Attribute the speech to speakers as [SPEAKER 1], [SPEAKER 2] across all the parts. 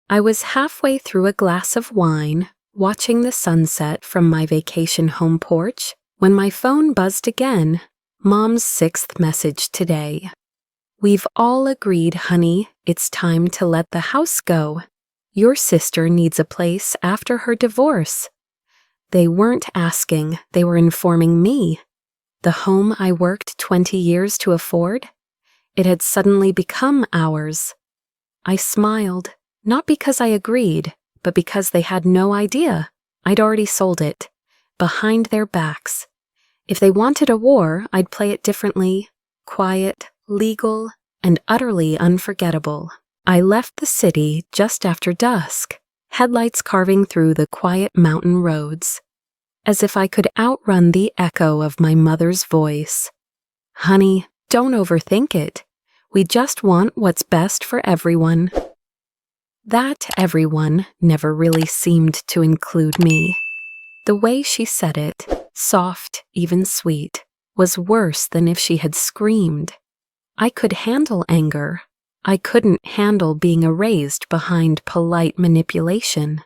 [SPEAKER 1] I was halfway through a glass of wine, watching the sunset from my vacation home porch, when my phone buzzed again. Mom's 6th message today. "We've all agreed, honey, it's time to let the house go. Your sister needs a place after her divorce." They weren't asking, they were informing me. The home I worked 20 years to afford? It had suddenly become ours. I smiled, not because I agreed, but because they had no idea. I'd already sold it, behind their backs. If they wanted a war, I'd play it differently, quiet, legal, and utterly unforgettable. I left the city just after dusk, headlights carving through the quiet mountain roads, as if I could outrun the echo of my mother's voice. "Honey, don't overthink it. We just want what's best for everyone." That everyone never really seemed to include me. The way she said it, soft, even sweet, was worse than if she had screamed. I could handle anger. I couldn't handle being erased behind polite manipulation.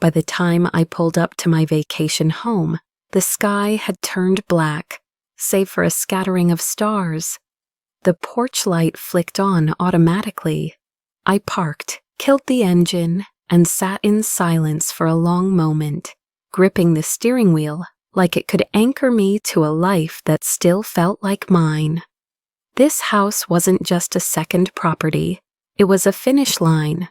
[SPEAKER 1] By the time I pulled up to my vacation home, the sky had turned black, save for a scattering of stars. The porch light flicked on automatically. I parked, killed the engine, and sat in silence for a long moment, gripping the steering wheel like it could anchor me to a life that still felt like mine. This house wasn't just a second property, it was a finish line.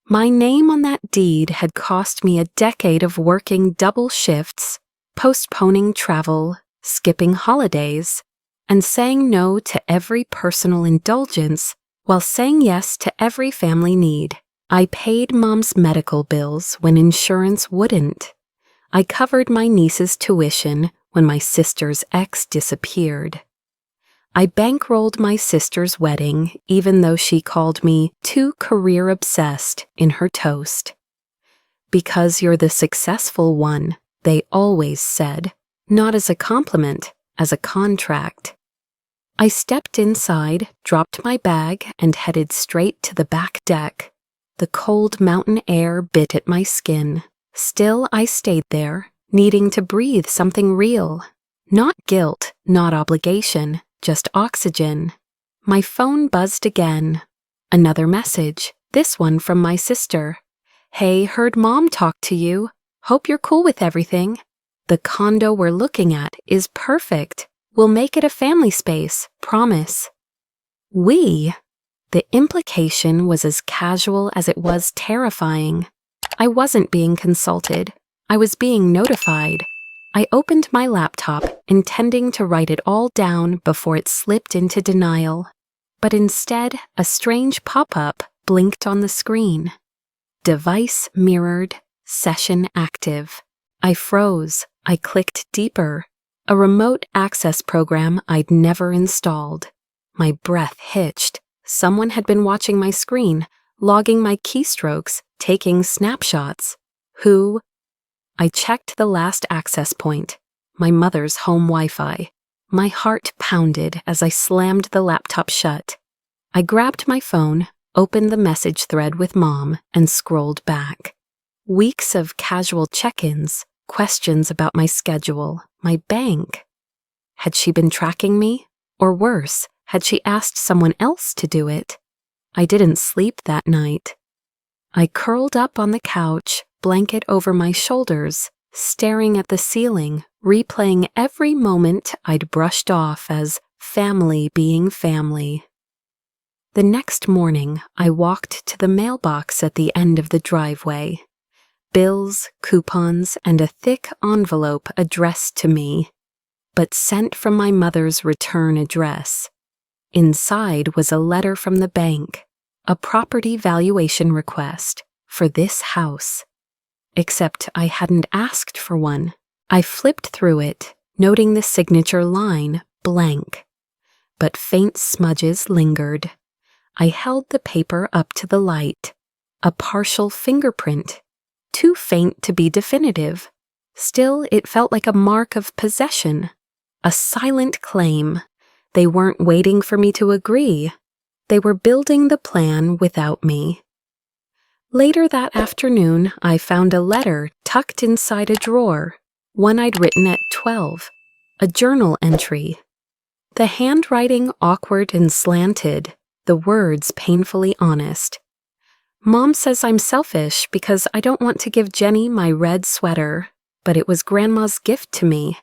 [SPEAKER 1] My name on that deed had cost me a decade of working double shifts, postponing travel, skipping holidays, and saying no to every personal indulgence while saying yes to every family need. I paid Mom's medical bills when insurance wouldn't. I covered my niece's tuition when my sister's ex disappeared. I bankrolled my sister's wedding even though she called me too career-obsessed in her toast. "Because you're the successful one," they always said, not as a compliment, as a contract. I stepped inside, dropped my bag, and headed straight to the back deck. The cold mountain air bit at my skin. Still, I stayed there, needing to breathe something real. Not guilt, not obligation, just oxygen. My phone buzzed again. Another message, this one from my sister. "Hey, heard Mom talk to you. Hope you're cool with everything. The condo we're looking at is perfect. We'll make it a family space, promise." We? The implication was as casual as it was terrifying. I wasn't being consulted. I was being notified. I opened my laptop, intending to write it all down before it slipped into denial. But instead, a strange pop-up blinked on the screen. Device mirrored, session active. I froze. I clicked deeper. A remote access program I'd never installed. My breath hitched. Someone had been watching my screen, logging my keystrokes, taking snapshots. Who? I checked the last access point, my mother's home Wi-Fi. My heart pounded as I slammed the laptop shut. I grabbed my phone, opened the message thread with Mom, and scrolled back. Weeks of casual check-ins, questions about my schedule, my bank. Had she been tracking me? Or worse, had she asked someone else to do it? I didn't sleep that night. I curled up on the couch, blanket over my shoulders, staring at the ceiling, replaying every moment I'd brushed off as family being family. The next morning, I walked to the mailbox at the end of the driveway. Bills, coupons, and a thick envelope addressed to me, but sent from my mother's return address. Inside was a letter from the bank, a property valuation request for this house. Except I hadn't asked for one. I flipped through it, noting the signature line blank. But faint smudges lingered. I held the paper up to the light. A partial fingerprint. Too faint to be definitive. Still, it felt like a mark of possession. A silent claim. They weren't waiting for me to agree. They were building the plan without me. Later that afternoon, I found a letter tucked inside a drawer, one I'd written at 12, a journal entry. The handwriting awkward and slanted, the words painfully honest. Mom says I'm selfish because I don't want to give Jenny my red sweater, but it was Grandma's gift to me.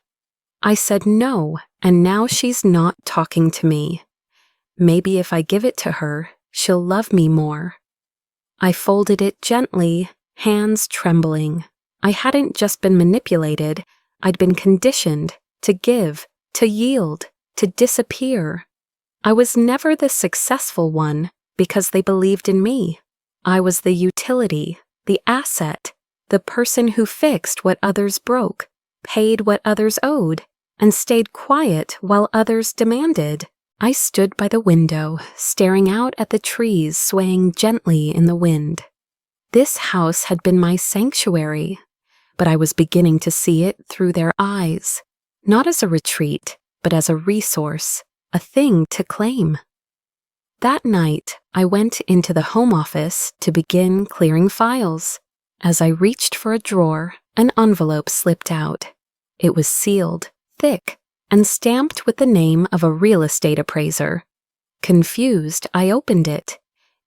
[SPEAKER 1] I said no, and now she's not talking to me. Maybe if I give it to her, she'll love me more. I folded it gently, hands trembling. I hadn't just been manipulated, I'd been conditioned to give, to yield, to disappear. I was never the successful one because they believed in me. I was the utility, the asset, the person who fixed what others broke, paid what others owed, and stayed quiet while others demanded. I stood by the window, staring out at the trees swaying gently in the wind. This house had been my sanctuary, but I was beginning to see it through their eyes, not as a retreat, but as a resource, a thing to claim. That night, I went into the home office to begin clearing files. As I reached for a drawer, an envelope slipped out. It was sealed, thick, and stamped with the name of a real estate appraiser. Confused, I opened it.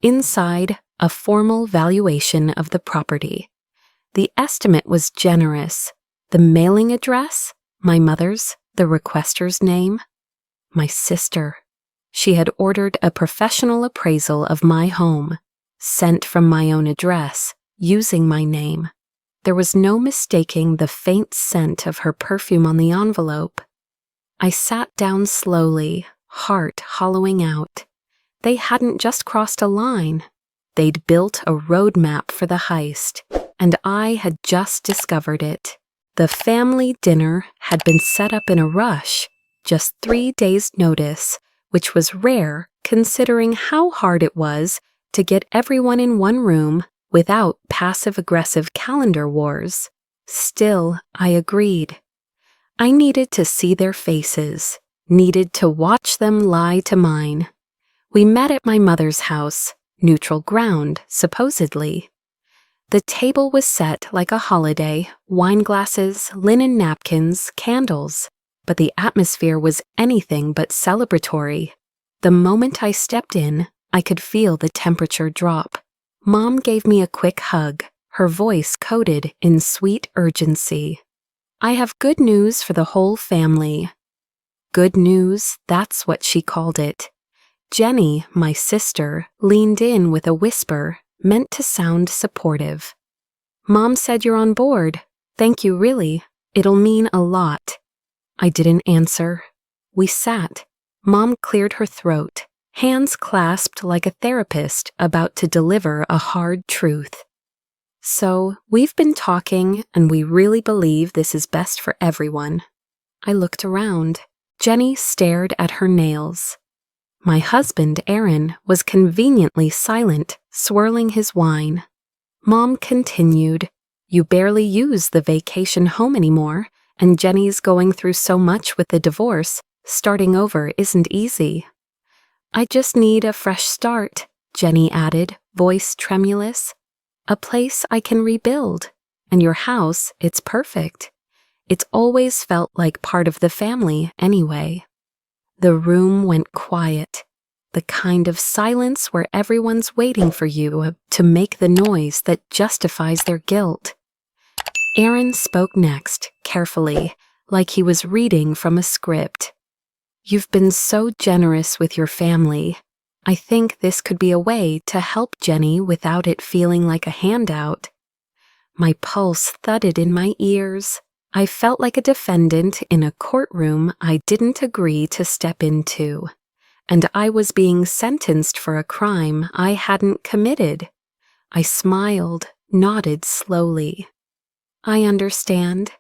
[SPEAKER 1] Inside, a formal valuation of the property. The estimate was generous. The mailing address, my mother's, the requester's name, my sister. She had ordered a professional appraisal of my home, sent from my own address, using my name. There was no mistaking the faint scent of her perfume on the envelope. I sat down slowly, heart hollowing out. They hadn't just crossed a line. They'd built a roadmap for the heist, and I had just discovered it. The family dinner had been set up in a rush, just 3 days' notice, which was rare considering how hard it was to get everyone in one room without passive-aggressive calendar wars. Still, I agreed. I needed to see their faces, needed to watch them lie to mine. We met at my mother's house, neutral ground, supposedly. The table was set like a holiday, wine glasses, linen napkins, candles, but the atmosphere was anything but celebratory. The moment I stepped in, I could feel the temperature drop. Mom gave me a quick hug, her voice coated in sweet urgency. I have good news for the whole family. Good news, that's what she called it. Jenny, my sister, leaned in with a whisper, meant to sound supportive. Mom said you're on board. Thank you, really. It'll mean a lot. I didn't answer. We sat. Mom cleared her throat, hands clasped like a therapist about to deliver a hard truth. So, we've been talking, and we really believe this is best for everyone. I looked around. Jenny stared at her nails. My husband, Aaron, was conveniently silent, swirling his wine. Mom continued, "You barely use the vacation home anymore, and Jenny's going through so much with the divorce. Starting over isn't easy." "I just need a fresh start," Jenny added, voice tremulous. "A place I can rebuild. And your house, it's perfect. It's always felt like part of the family anyway." The room went quiet, the kind of silence where everyone's waiting for you to make the noise that justifies their guilt. Aaron spoke next, carefully, like he was reading from a script. "You've been so generous with your family. I think this could be a way to help Jenny without it feeling like a handout." My pulse thudded in my ears. I felt like a defendant in a courtroom I didn't agree to step into, and I was being sentenced for a crime I hadn't committed. I smiled, nodded slowly. "I understand."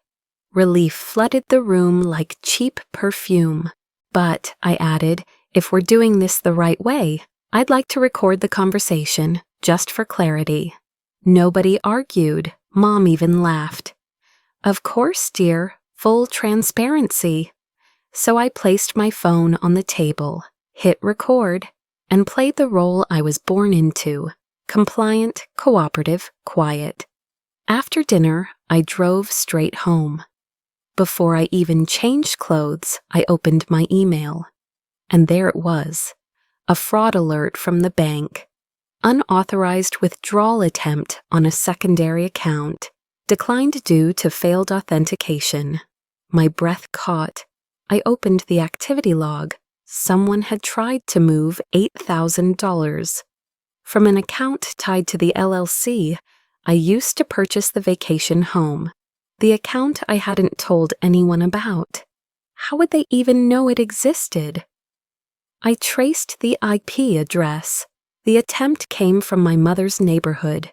[SPEAKER 1] Relief flooded the room like cheap perfume. "But," I added, "if we're doing this the right way, I'd like to record the conversation, just for clarity." Nobody argued. Mom even laughed. "Of course, dear, full transparency." So I placed my phone on the table, hit record, and played the role I was born into, Compliant, cooperative, quiet. After dinner, I drove straight home. Before I even changed clothes, I opened my email. And there it was, a fraud alert from the bank. Unauthorized withdrawal attempt on a secondary account. Declined due to failed authentication. My breath caught. I opened the activity log. Someone had tried to move $8,000. From an account tied to the LLC, I used to purchase the vacation home. The account I hadn't told anyone about. How would they even know it existed? I traced the IP address. The attempt came from my mother's neighborhood.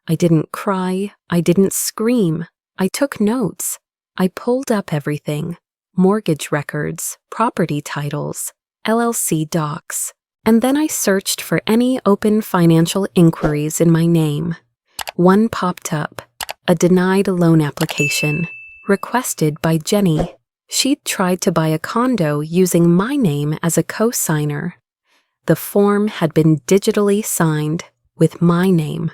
[SPEAKER 1] I didn't cry. I didn't scream. I took notes. I pulled up everything. Mortgage records, property titles, LLC docs. And then I searched for any open financial inquiries in my name. One popped up. A denied loan application, requested by Jenny. She'd tried to buy a condo using my name as a co-signer. The form had been digitally signed with my name,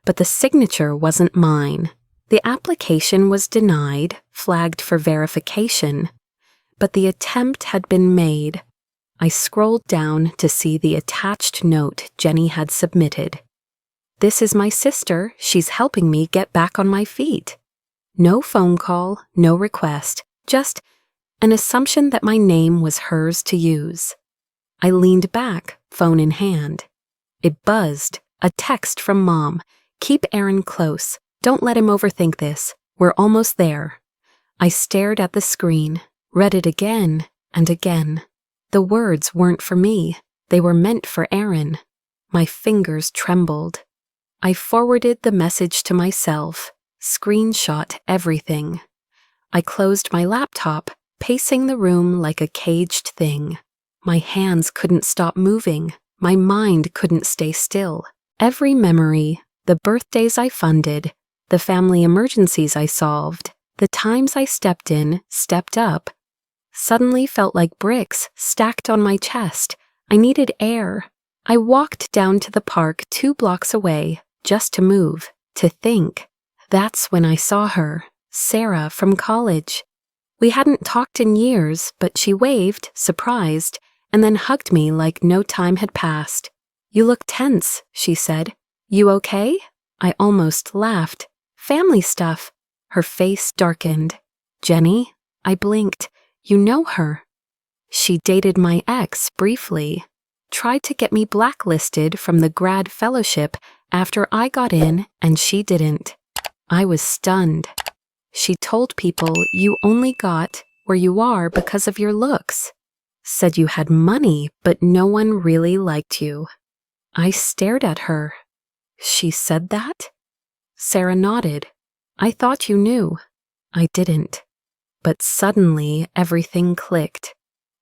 [SPEAKER 1] but the signature wasn't mine. The application was denied, flagged for verification, but the attempt had been made. I scrolled down to see the attached note Jenny had submitted. This is my sister. She's helping me get back on my feet. No phone call, no request, just an assumption that my name was hers to use. I leaned back, phone in hand. It buzzed, a text from Mom. Keep Aaron close. Don't let him overthink this. We're almost there. I stared at the screen, read it again and again. The words weren't for me. They were meant for Aaron. My fingers trembled. I forwarded the message to myself, screenshot everything. I closed my laptop, pacing the room like a caged thing. My hands couldn't stop moving. My mind couldn't stay still. Every memory, the birthdays I funded, the family emergencies I solved, the times I stepped in, stepped up, suddenly felt like bricks stacked on my chest. I needed air. I walked down to the park 2 blocks away, just to move, to think. That's when I saw her, Sarah from college. We hadn't talked in years, but she waved, surprised, and then hugged me like no time had passed. You look tense, she said. You okay? I almost laughed. Family stuff. Her face darkened. Jenny? I blinked. You know her. She dated my ex briefly. Tried to get me blacklisted from the grad fellowship after I got in and she didn't. I was stunned. She told people you only got where you are because of your looks. Said you had money, but no one really liked you. I stared at her. She said that? Sarah nodded. I thought you knew. I didn't. But suddenly everything clicked.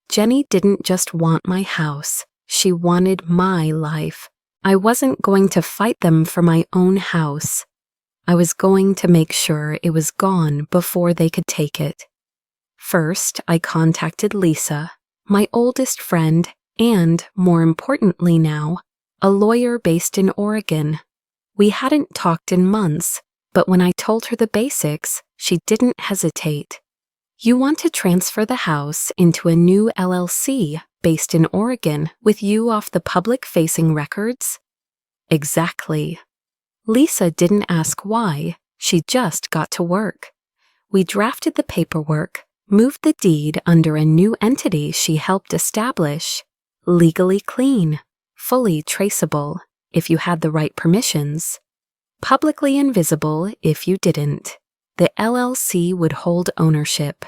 [SPEAKER 1] Jenny didn't just want my house. She wanted my life. I wasn't going to fight them for my own house. I was going to make sure it was gone before they could take it. First, I contacted Lisa, my oldest friend, and, more importantly now, a lawyer based in Oregon. We hadn't talked in months, but when I told her the basics, she didn't hesitate. You want to transfer the house into a new LLC based in Oregon with you off the public-facing records? Exactly. Lisa didn't ask why. She just got to work. We drafted the paperwork, moved the deed under a new entity she helped establish. Legally clean, fully traceable if you had the right permissions. Publicly invisible if you didn't. The LLC would hold ownership.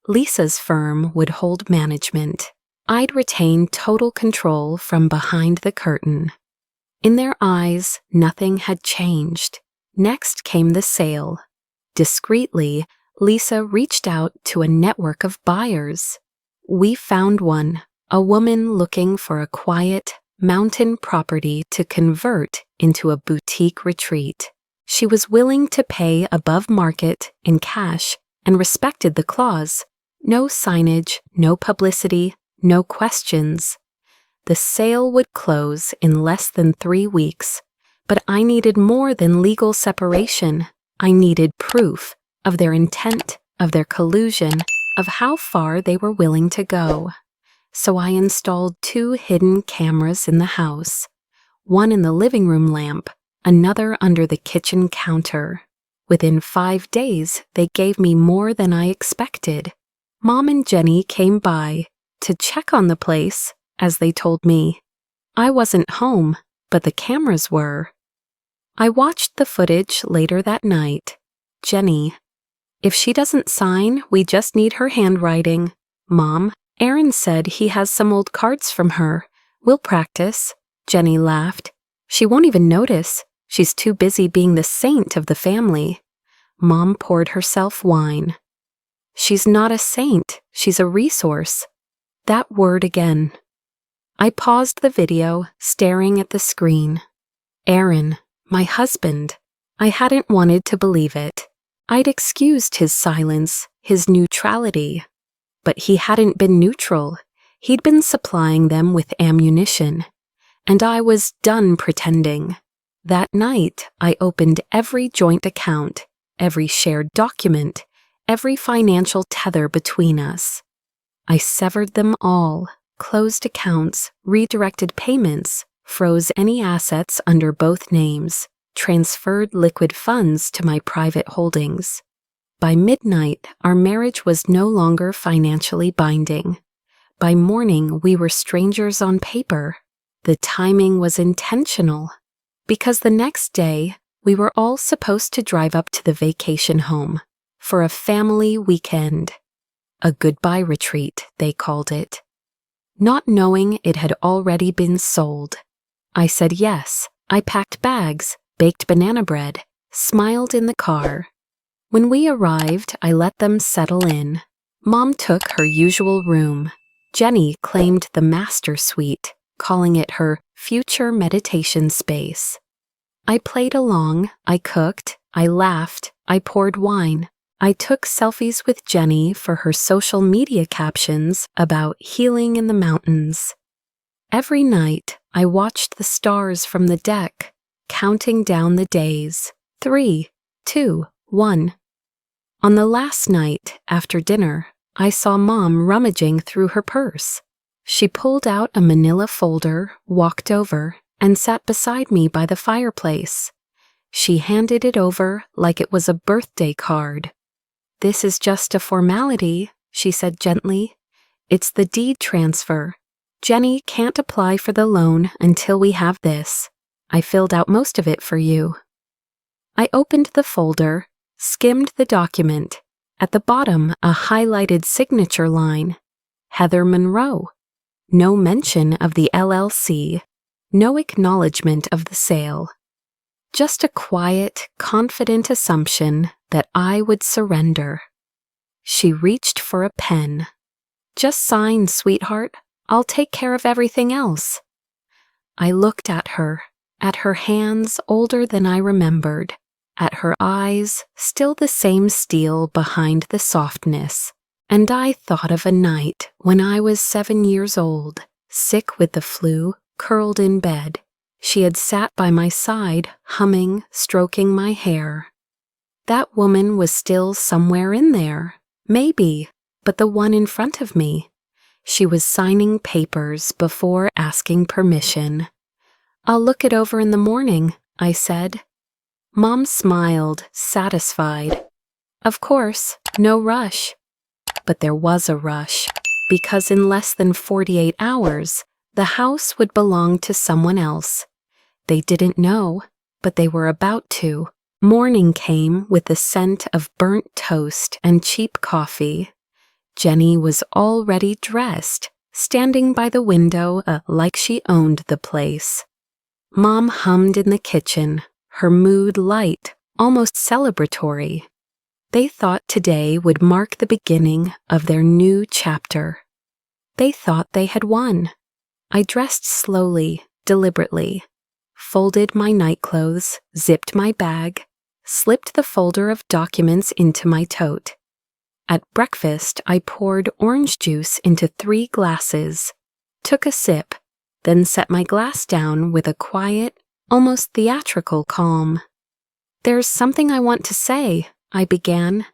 [SPEAKER 1] Lisa's firm would hold management. I'd retain total control from behind the curtain. In their eyes, nothing had changed. Next came the sale. Discreetly, Lisa reached out to a network of buyers. We found one, a woman looking for a quiet, mountain property to convert into a boutique retreat. She was willing to pay above market in cash and respected the clause. No signage, no publicity, no questions. The sale would close in less than 3 weeks, But I needed more than legal separation. I needed proof of their intent, of their collusion, of how far they were willing to go. So I installed 2 hidden cameras in the house, one in the living room lamp, another under the kitchen counter. Within 5 days, they gave me more than I expected. Mom and Jenny came by to check on the place, as they told me. I wasn't home, but the cameras were. I watched the footage later that night. Jenny: "If she doesn't sign, we just need her handwriting. Mom, Aaron said he has some old cards from her. We'll practice." Jenny laughed. "She won't even notice. She's too busy being the saint of the family." Mom poured herself wine. "She's not a saint. She's a resource." That word again. I paused the video, staring at the screen. Aaron, my husband. I hadn't wanted to believe it. I'd excused his silence, his neutrality. But he hadn't been neutral. He'd been supplying them with ammunition. And I was done pretending. That night, I opened every joint account, every shared document, every financial tether between us. I severed them all, closed accounts, redirected payments, froze any assets under both names, transferred liquid funds to my private holdings. By midnight, our marriage was no longer financially binding. By morning, we were strangers on paper. The timing was intentional, because the next day, we were all supposed to drive up to the vacation home for a family weekend. A goodbye retreat, they called it. Not knowing it had already been sold. I said yes. I packed bags, baked banana bread, smiled in the car. When we arrived, I let them settle in. Mom took her usual room. Jenny claimed the master suite, calling it her future meditation space. I played along, I cooked, I laughed, I poured wine. I took selfies with Jenny for her social media captions about healing in the mountains. Every night, I watched the stars from the deck, counting down the days. 3, 2, 1. On the last night, after dinner, I saw Mom rummaging through her purse. She pulled out a manila folder, walked over, and sat beside me by the fireplace. She handed it over like it was a birthday card. "This is just a formality," she said gently. "It's the deed transfer. Jenny can't apply for the loan until we have this. I filled out most of it for you." I opened the folder, skimmed the document. At the bottom, a highlighted signature line. Heather Monroe. No mention of the LLC. No acknowledgement of the sale. Just a quiet, confident assumption that I would surrender. She reached for a pen. "Just sign, sweetheart. I'll take care of everything else." I looked at her hands older than I remembered, at her eyes still the same steel behind the softness, and I thought of a night when I was 7 years old, sick with the flu, curled in bed. She had sat by my side, humming, stroking my hair. That woman was still somewhere in there, maybe, but the one in front of me. She was signing papers before asking permission. "I'll look it over in the morning," I said. Mom smiled, satisfied. Of course, no rush. But there was a rush, because in less than 48 hours, the house would belong to someone else. They didn't know, but they were about to. Morning came with the scent of burnt toast and cheap coffee. Jenny was already dressed, standing by the window like she owned the place. Mom hummed in the kitchen, her mood light, almost celebratory. They thought today would mark the beginning of their new chapter. They thought they had won. I dressed slowly, deliberately, folded my nightclothes, zipped my bag, slipped the folder of documents into my tote. At breakfast, I poured orange juice into 3 glasses, took a sip, then set my glass down with a quiet, almost theatrical calm. "There's something I want to say," I began.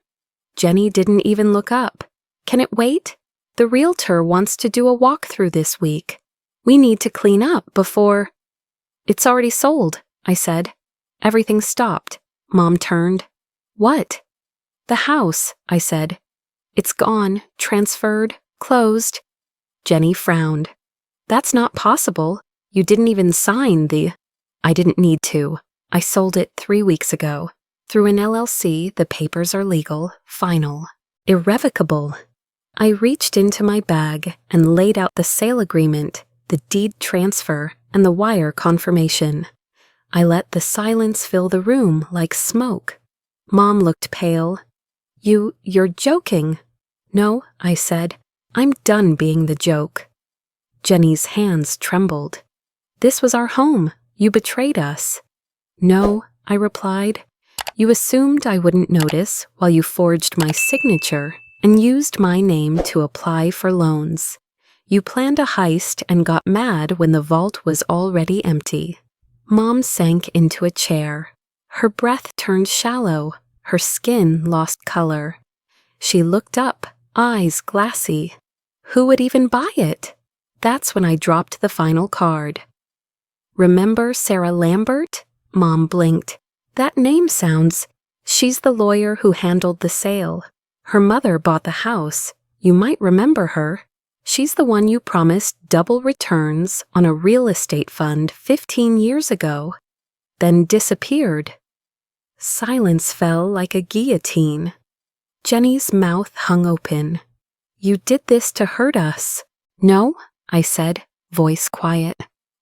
[SPEAKER 1] Jenny didn't even look up. "Can it wait? The realtor wants to do a walkthrough this week. We need to clean up before—" "It's already sold," I said. Everything stopped. Mom turned. "What?" "The house," I said. "It's gone, transferred, closed." Jenny frowned. "That's not possible. You didn't even sign the—" "I didn't need to. I sold it 3 weeks ago. Through an LLC, the papers are legal, final, irrevocable." I reached into my bag and laid out the sale agreement, the deed transfer, and the wire confirmation. I let the silence fill the room like smoke. Mom looked pale. You're joking." "No," I said. "I'm done being the joke." Jenny's hands trembled. "This was our home. You betrayed us." "No," I replied. "You assumed I wouldn't notice while you forged my signature and used my name to apply for loans. You planned a heist and got mad when the vault was already empty." Mom sank into a chair. Her breath turned shallow. Her skin lost color. She looked up, eyes glassy. Who would even buy it? That's when I dropped the final card. "Remember Sarah Lambert?" Mom blinked. "That name sounds—" "She's the lawyer who handled the sale. Her mother bought the house. You might remember her. She's the one you promised double returns on a real estate fund 15 years ago, then disappeared." Silence fell like a guillotine. Jenny's mouth hung open. "You did this to hurt us." "No," I said, voice quiet.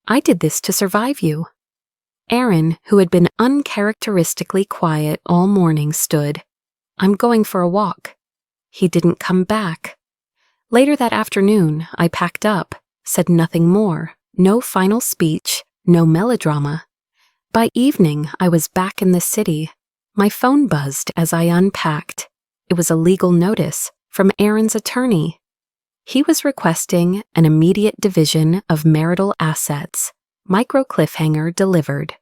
[SPEAKER 1] "I did this to survive you." Aaron, who had been uncharacteristically quiet all morning, stood. "I'm going for a walk." He didn't come back. Later that afternoon, I packed up, said nothing more, no final speech, no melodrama. By evening, I was back in the city. My phone buzzed as I unpacked. It was a legal notice from Aaron's attorney. He was requesting an immediate division of marital assets. Micro cliffhanger delivered.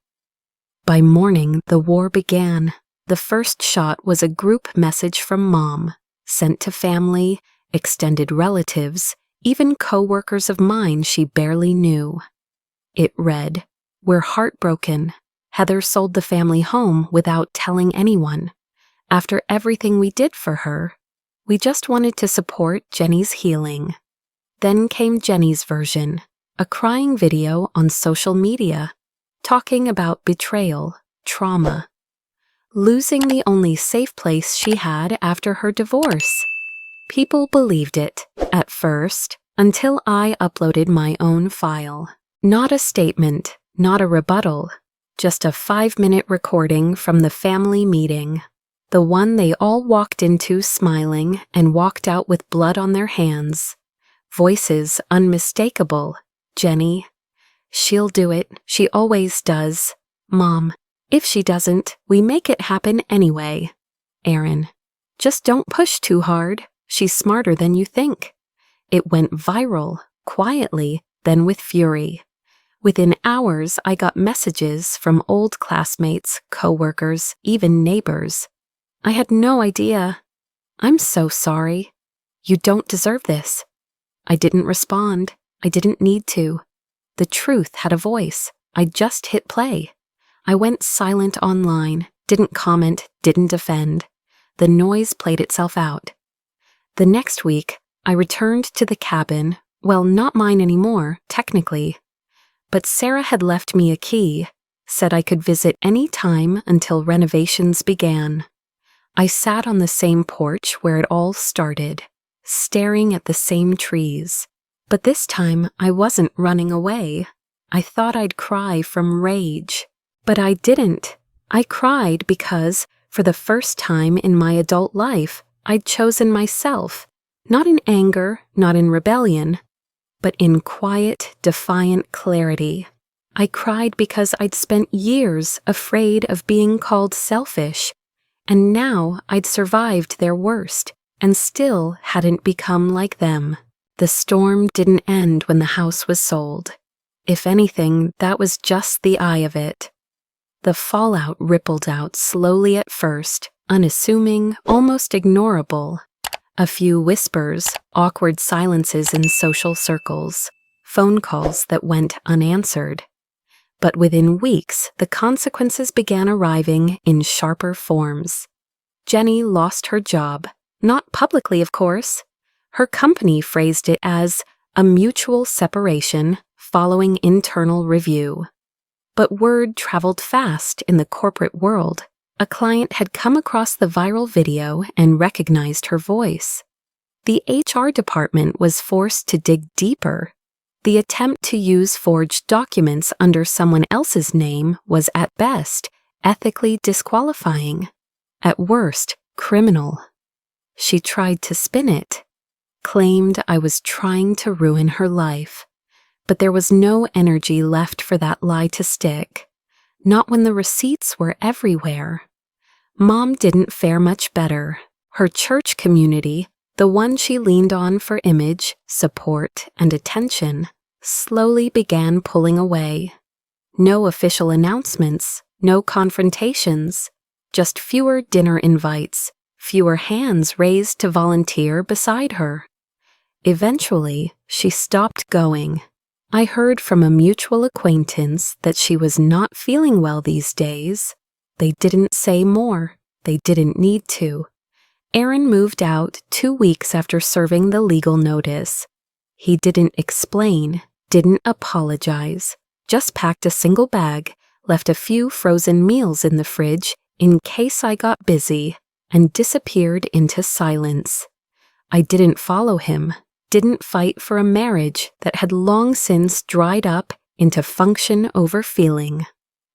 [SPEAKER 1] By morning, the war began. The first shot was a group message from Mom, sent to family, extended relatives, even co-workers of mine she barely knew. It read, "We're heartbroken. Heather sold the family home without telling anyone. After everything we did for her, we just wanted to support Jenny's healing." Then came Jenny's version, a crying video on social media, talking about betrayal, trauma, losing the only safe place she had after her divorce. People believed it, at first, until I uploaded my own file. Not a statement, not a rebuttal, just a 5-minute recording from the family meeting. The one they all walked into smiling and walked out with blood on their hands. Voices unmistakable. Jenny, "She'll do it. She always does." Mom, "If she doesn't, we make it happen anyway." Aaron, "Just don't push too hard. She's smarter than you think." It went viral, quietly, then with fury. Within hours, I got messages from old classmates, co-workers, even neighbors. I had no idea. "I'm so sorry. You don't deserve this." I didn't respond. I didn't need to. The truth had a voice. I just hit play. I went silent online, didn't comment, didn't defend. The noise played itself out. The next week, I returned to the cabin, well, not mine anymore, technically. But Sarah had left me a key, said I could visit any time until renovations began. I sat on the same porch where it all started, staring at the same trees. But this time, I wasn't running away. I thought I'd cry from rage. But I didn't. I cried because, for the first time in my adult life, I'd chosen myself. Not in anger, not in rebellion, but in quiet, defiant clarity. I cried because I'd spent years afraid of being called selfish, and now I'd survived their worst and still hadn't become like them. The storm didn't end when the house was sold. If anything, that was just the eye of it. The fallout rippled out slowly at first, unassuming, almost ignorable. A few whispers, awkward silences in social circles, phone calls that went unanswered. But within weeks, the consequences began arriving in sharper forms. Jenny lost her job, not publicly, of course. Her company phrased it as a mutual separation following internal review. But word traveled fast in the corporate world. A client had come across the viral video and recognized her voice. The HR department was forced to dig deeper. The attempt to use forged documents under someone else's name was at best ethically disqualifying, at worst criminal. She tried to spin it, claimed I was trying to ruin her life, but there was no energy left for that lie to stick, not when the receipts were everywhere. Mom didn't fare much better. Her church community, the one she leaned on for image, support, and attention, slowly began pulling away. No official announcements, no confrontations, just fewer dinner invites, fewer hands raised to volunteer beside her. Eventually, she stopped going. I heard from a mutual acquaintance that she was not feeling well these days. They didn't say more. They didn't need to. Aaron moved out 2 weeks after serving the legal notice. He didn't explain, didn't apologize, just packed a single bag, left a few frozen meals in the fridge in case I got busy, and disappeared into silence. I didn't follow him, didn't fight for a marriage that had long since dried up into function over feeling.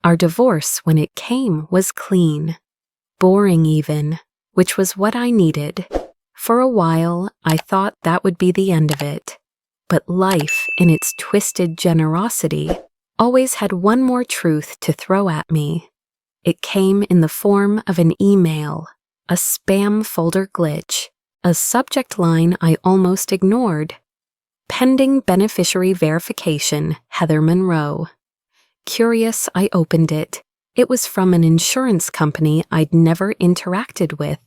[SPEAKER 1] Our divorce, when it came, was clean. Boring even, which was what I needed. For a while, I thought that would be the end of it. But life, in its twisted generosity, always had one more truth to throw at me. It came in the form of an email, a spam folder glitch, a subject line I almost ignored. Pending beneficiary verification, Heather Monroe. Curious, I opened it. It was from an insurance company I'd never interacted with.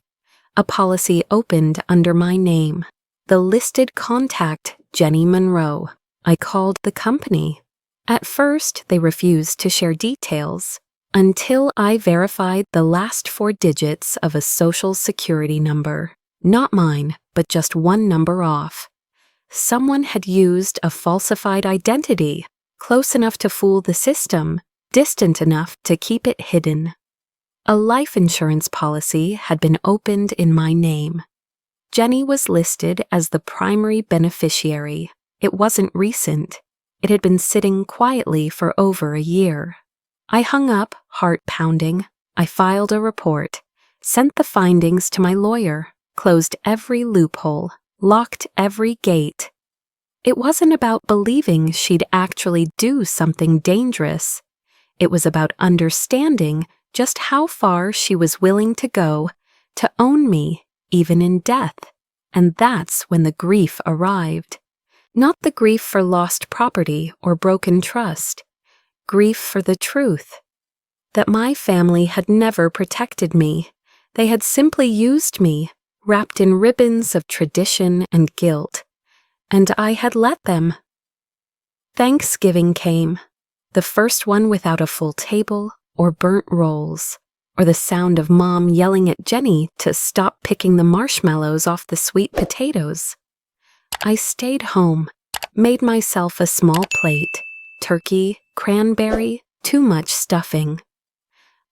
[SPEAKER 1] A policy opened under my name. The listed contact, Jenny Monroe. I called the company. At first, they refused to share details, until I verified the last 4 digits of a social security number. Not mine, but just one number off. Someone had used a falsified identity, close enough to fool the system, distant enough to keep it hidden. A life insurance policy had been opened in my name. Jenny was listed as the primary beneficiary. It wasn't recent. It had been sitting quietly for over a year. I hung up, heart pounding. I filed a report, sent the findings to my lawyer, closed every loophole, locked every gate. It wasn't about believing she'd actually do something dangerous. It was about understanding just how far she was willing to go to own me, even in death. And that's when the grief arrived. Not the grief for lost property or broken trust. Grief for the truth. That my family had never protected me. They had simply used me, wrapped in ribbons of tradition and guilt. And I had let them. Thanksgiving came. The first one without a full table or burnt rolls, or the sound of Mom yelling at Jenny to stop picking the marshmallows off the sweet potatoes. I stayed home, made myself a small plate, turkey, cranberry, too much stuffing.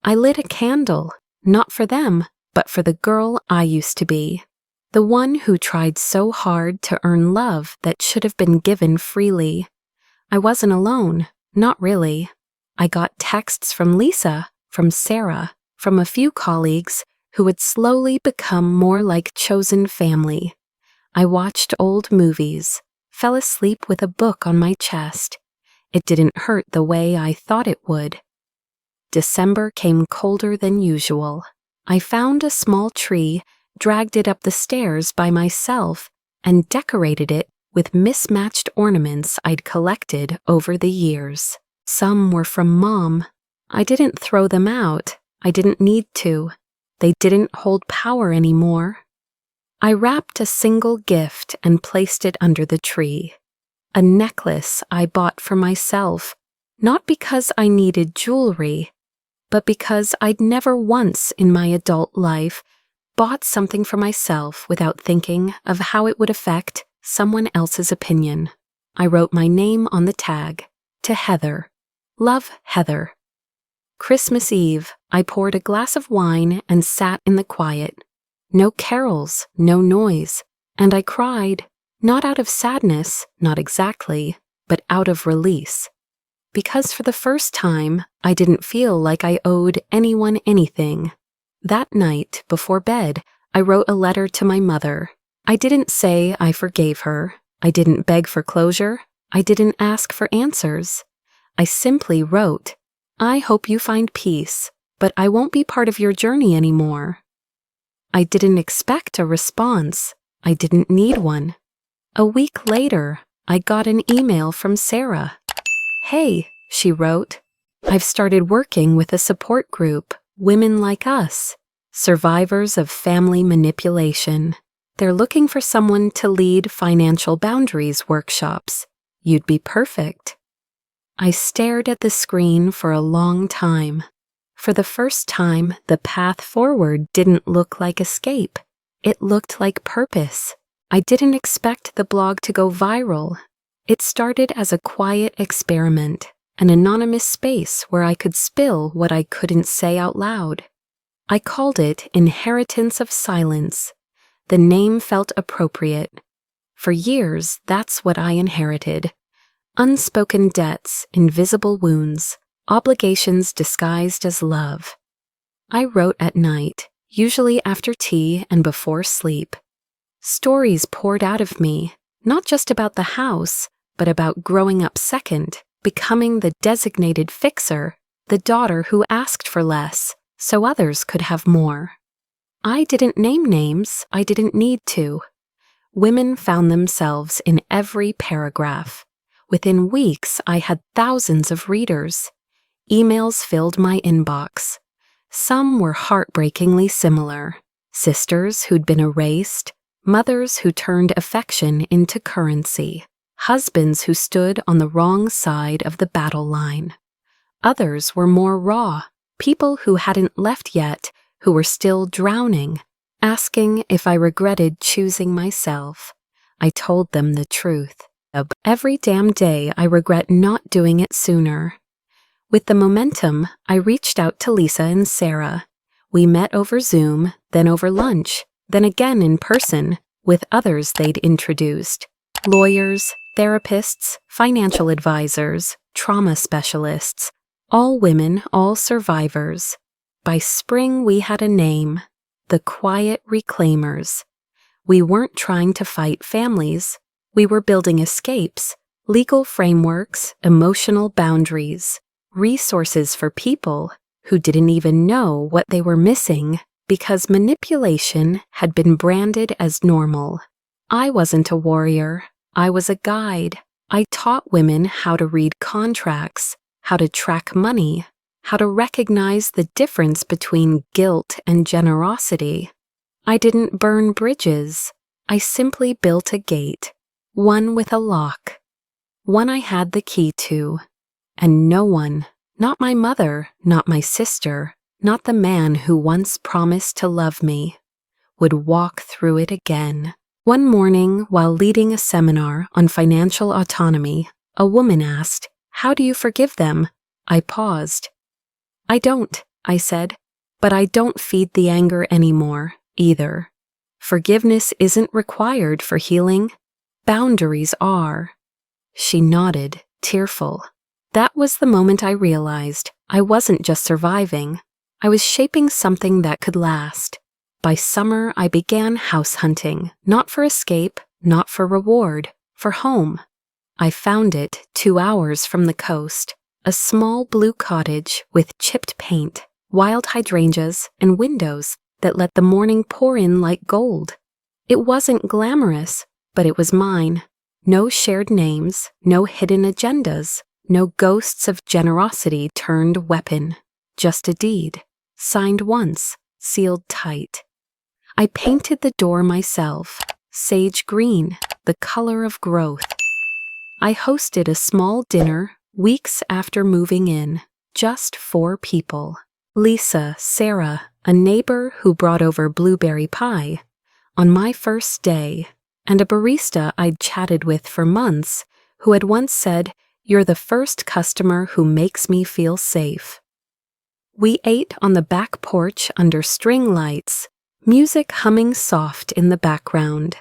[SPEAKER 1] I lit a candle, not for them, but for the girl I used to be, the one who tried so hard to earn love that should have been given freely. I wasn't alone, not really. I got texts from Lisa, from Sarah, from a few colleagues who had slowly become more like chosen family. I watched old movies, fell asleep with a book on my chest. It didn't hurt the way I thought it would. December came colder than usual. I found a small tree, dragged it up the stairs by myself, and decorated it with mismatched ornaments I'd collected over the years. Some were from Mom. I didn't throw them out. I didn't need to. They didn't hold power anymore. I wrapped a single gift and placed it under the tree. A necklace I bought for myself, not because I needed jewelry, but because I'd never once in my adult life bought something for myself without thinking of how it would affect someone else's opinion. I wrote my name on the tag, to Heather. Love, Heather. Christmas Eve, I poured a glass of wine and sat in the quiet. No carols, no noise, and I cried, not out of sadness, not exactly, but out of release. Because for the first time, I didn't feel like I owed anyone anything. That night, before bed, I wrote a letter to my mother. I didn't say I forgave her. I didn't beg for closure. I didn't ask for answers. I simply wrote, I hope you find peace, but I won't be part of your journey anymore. I didn't expect a response. I didn't need one. A week later, I got an email from Sarah. Hey, she wrote, I've started working with a support group, Women Like Us, survivors of family manipulation. They're looking for someone to lead financial boundaries workshops. You'd be perfect. I stared at the screen for a long time. For the first time, the path forward didn't look like escape. It looked like purpose. I didn't expect the blog to go viral. It started as a quiet experiment, an anonymous space where I could spill what I couldn't say out loud. I called it Inheritance of Silence. The name felt appropriate. For years, that's what I inherited. Unspoken debts, invisible wounds, obligations disguised as love. I wrote at night, usually after tea and before sleep. Stories poured out of me, not just about the house, but about growing up second, becoming the designated fixer, the daughter who asked for less, so others could have more. I didn't name names, I didn't need to. Women found themselves in every paragraph. Within weeks, I had thousands of readers. Emails filled my inbox. Some were heartbreakingly similar. Sisters who'd been erased, mothers who turned affection into currency, husbands who stood on the wrong side of the battle line. Others were more raw, people who hadn't left yet, who were still drowning, asking if I regretted choosing myself. I told them the truth. Every damn day I regret not doing it sooner. With the momentum, I reached out to Lisa and Sarah. We met over Zoom, then over lunch, then again in person, with others they'd introduced. Lawyers, therapists, financial advisors, trauma specialists, all women, all survivors. By spring we had a name, the Quiet Reclaimers. We weren't trying to fight families. We were building escapes, legal frameworks, emotional boundaries, resources for people who didn't even know what they were missing because manipulation had been branded as normal. I wasn't a warrior. I was a guide. I taught women how to read contracts, how to track money, how to recognize the difference between guilt and generosity. I didn't burn bridges. I simply built a gate. One with a lock. One I had the key to. And no one, not my mother, not my sister, not the man who once promised to love me, would walk through it again. One morning, while leading a seminar on financial autonomy, a woman asked, "How do you forgive them?" I paused. "I don't," I said, "but I don't feed the anger anymore, either. Forgiveness isn't required for healing. Boundaries are." She nodded, tearful. That was the moment I realized I wasn't just surviving. I was shaping something that could last. By summer, I began house hunting, not for escape, not for reward, for home. I found it 2 hours from the coast, a small blue cottage with chipped paint, wild hydrangeas, and windows that let the morning pour in like gold. It wasn't glamorous, but it was mine. No shared names, no hidden agendas, no ghosts of generosity turned weapon. Just a deed, signed once, sealed tight. I painted the door myself, sage green, the color of growth. I hosted a small dinner weeks after moving in, just 4 people. Lisa, Sarah, a neighbor who brought over blueberry pie on my first day, and a barista I'd chatted with for months who had once said, "You're the first customer who makes me feel safe." We ate on the back porch under string lights, music humming soft in the background.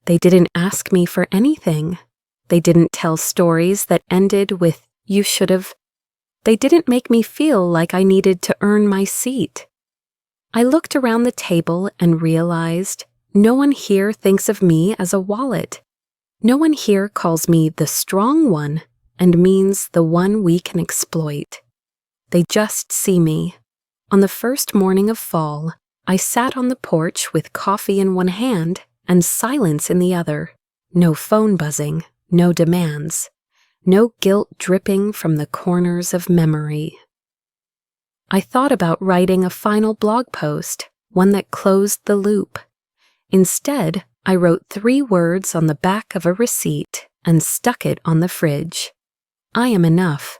[SPEAKER 1] They didn't ask me for anything. They didn't tell stories that ended with, "You should have." They didn't make me feel like I needed to earn my seat. I looked around the table and realized no one here thinks of me as a wallet. No one here calls me the strong one and means the one we can exploit. They just see me. On the first morning of fall, I sat on the porch with coffee in one hand and silence in the other. No phone buzzing, no demands. No guilt dripping from the corners of memory. I thought about writing a final blog post, one that closed the loop. Instead, I wrote 3 words on the back of a receipt and stuck it on the fridge. I am enough.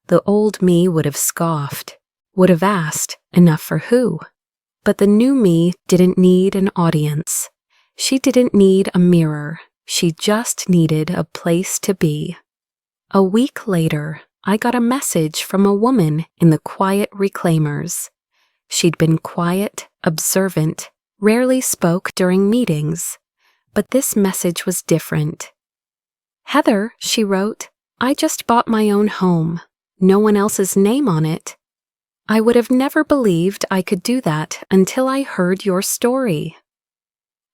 [SPEAKER 1] The old me would have scoffed, would have asked, enough for who? But the new me didn't need an audience. She didn't need a mirror. She just needed a place to be. A week later, I got a message from a woman in the Quiet Reclaimers. She'd been quiet, observant, rarely spoke during meetings, but this message was different. "Heather," she wrote, "I just bought my own home. No one else's name on it. I would have never believed I could do that until I heard your story."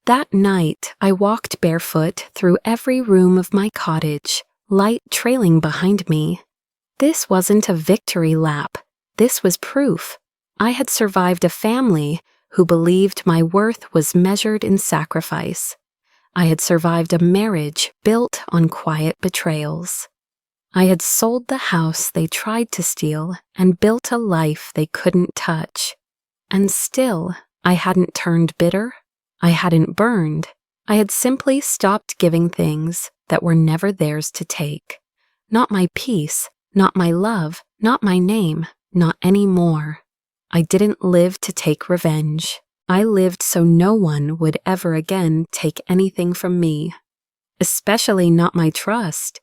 [SPEAKER 1] That night, I walked barefoot through every room of my cottage, light trailing behind me. This wasn't a victory lap. This was proof. I had survived a family who believed my worth was measured in sacrifice. I had survived a marriage built on quiet betrayals. I had sold the house they tried to steal and built a life they couldn't touch. And still, I hadn't turned bitter. I hadn't burned. I had simply stopped giving things that were never theirs to take. Not my peace, not my love, not my name, not any more. I didn't live to take revenge. I lived so no one would ever again take anything from me. Especially not my trust.